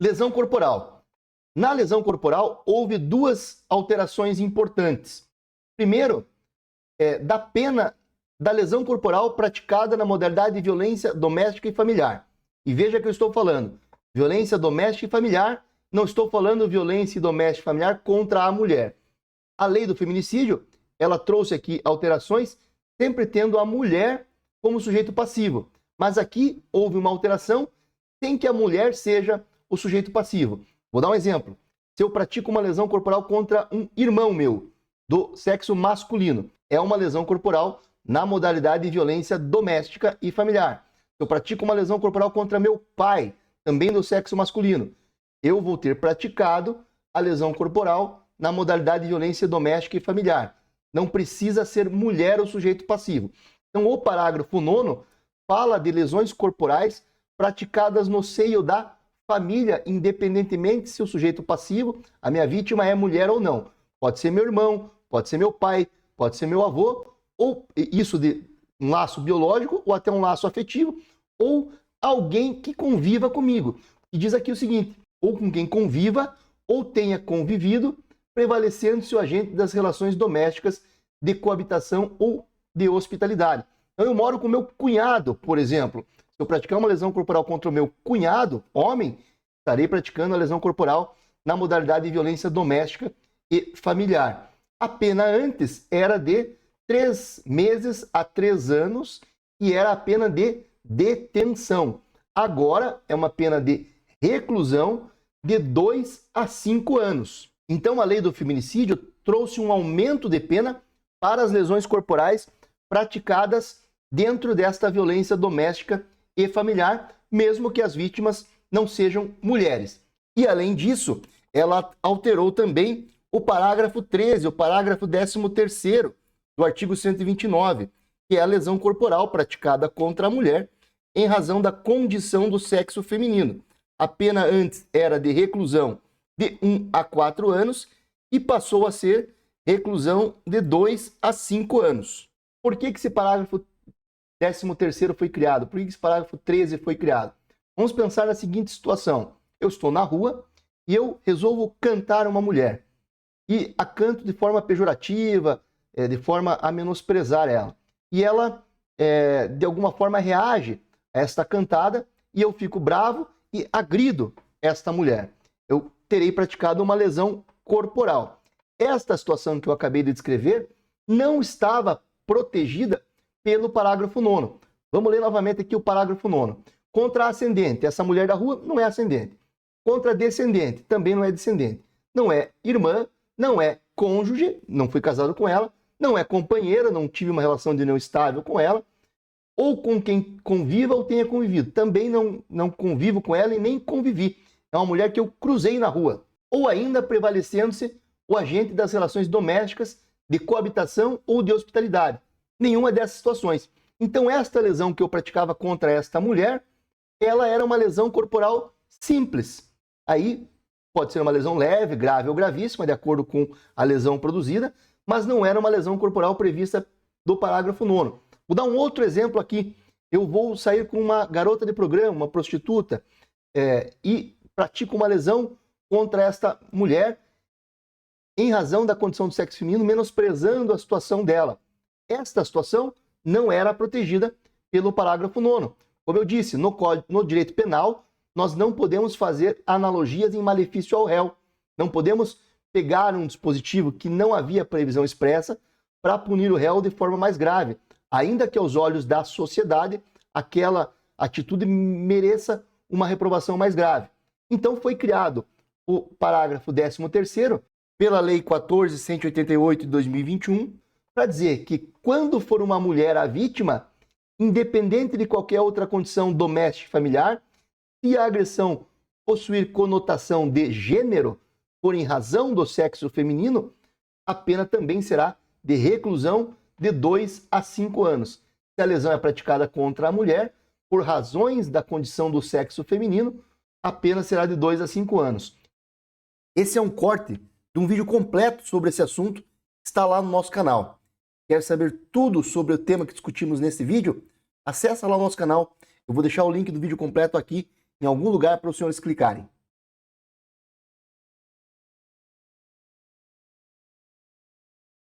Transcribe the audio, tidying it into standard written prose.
Lesão corporal. Na lesão corporal, houve duas alterações importantes. Primeiro, da pena da lesão corporal praticada na modalidade de violência doméstica e familiar. E veja que eu estou falando violência doméstica e familiar, não estou falando violência doméstica e familiar contra a mulher. A lei do feminicídio, ela trouxe aqui alterações, sempre tendo a mulher como sujeito passivo. Mas aqui houve uma alteração sem que a mulher seja o sujeito passivo. Vou dar um exemplo. Se eu pratico uma lesão corporal contra um irmão meu, do sexo masculino, é uma lesão corporal na modalidade de violência doméstica e familiar. Se eu pratico uma lesão corporal contra meu pai, também do sexo masculino, eu vou ter praticado a lesão corporal na modalidade de violência doméstica e familiar. Não precisa ser mulher o sujeito passivo. Então, o parágrafo 9º fala de lesões corporais praticadas no seio da família, independentemente se o sujeito passivo, a minha vítima, é mulher ou não. Pode ser meu irmão, pode ser meu pai, pode ser meu avô, ou isso de um laço biológico, ou até um laço afetivo, ou alguém que conviva comigo. E diz aqui o seguinte, ou com quem conviva, ou tenha convivido, prevalecendo-se o agente das relações domésticas de coabitação ou de hospitalidade. Então eu moro com meu cunhado, por exemplo. Se eu praticar uma lesão corporal contra o meu cunhado, homem, estarei praticando a lesão corporal na modalidade de violência doméstica e familiar. A pena antes era de 3 meses a 3 anos e era a pena de detenção. Agora é uma pena de reclusão de 2 a 5 anos. Então a lei do feminicídio trouxe um aumento de pena para as lesões corporais praticadas dentro desta violência doméstica e familiar, mesmo que as vítimas não sejam mulheres. E além disso, ela alterou também o parágrafo 13, o parágrafo 13º do artigo 129, que é a lesão corporal praticada contra a mulher em razão da condição do sexo feminino. A pena antes era de reclusão de 1 a 4 anos e passou a ser reclusão de 2 a 5 anos. Por que esse parágrafo 13º foi criado? Por que esse parágrafo 13 foi criado? Vamos pensar na seguinte situação. Eu estou na rua e eu resolvo cantar uma mulher. E a canto de forma pejorativa, de forma a menosprezar ela. E ela, de alguma forma, reage a esta cantada e eu fico bravo e agrido esta mulher. Eu terei praticado uma lesão corporal. Esta situação que eu acabei de descrever não estava protegida pelo parágrafo 9º. Vamos ler novamente aqui o parágrafo 9º. Contra a ascendente, essa mulher da rua não é ascendente. Contra a descendente, também não é descendente. Não é irmã, não é cônjuge, não fui casado com ela, não é companheira, não tive uma relação de união estável com ela, ou com quem conviva ou tenha convivido. Também não convivo com ela e nem convivi. É uma mulher que eu cruzei na rua. Ou ainda prevalecendo-se o agente das relações domésticas, de coabitação ou de hospitalidade. Nenhuma dessas situações. Então, esta lesão que eu praticava contra esta mulher, ela era uma lesão corporal simples. Aí, pode ser uma lesão leve, grave ou gravíssima, de acordo com a lesão produzida, mas não era uma lesão corporal prevista do parágrafo 9º. Vou dar um outro exemplo aqui. Eu vou sair com uma garota de programa, uma prostituta, e pratico uma lesão contra esta mulher em razão da condição do sexo feminino, menosprezando a situação dela. Esta situação não era protegida pelo parágrafo 9º. Como eu disse, no direito penal, nós não podemos fazer analogias em malefício ao réu. Não podemos pegar um dispositivo que não havia previsão expressa para punir o réu de forma mais grave, ainda que aos olhos da sociedade aquela atitude mereça uma reprovação mais grave. Então foi criado o parágrafo 13º pela Lei 14.188 de 2021 para dizer que quando for uma mulher a vítima, independente de qualquer outra condição doméstica e familiar, se a agressão possuir conotação de gênero, por em razão do sexo feminino, a pena também será de reclusão de 2 a 5 anos. Se a lesão é praticada contra a mulher, por razões da condição do sexo feminino, a pena será de 2 a 5 anos. Esse é um corte de um vídeo completo sobre esse assunto, está lá no nosso canal. Quer saber tudo sobre o tema que discutimos nesse vídeo? Acesse lá o nosso canal. Eu vou deixar o link do vídeo completo aqui em algum lugar para os senhores clicarem.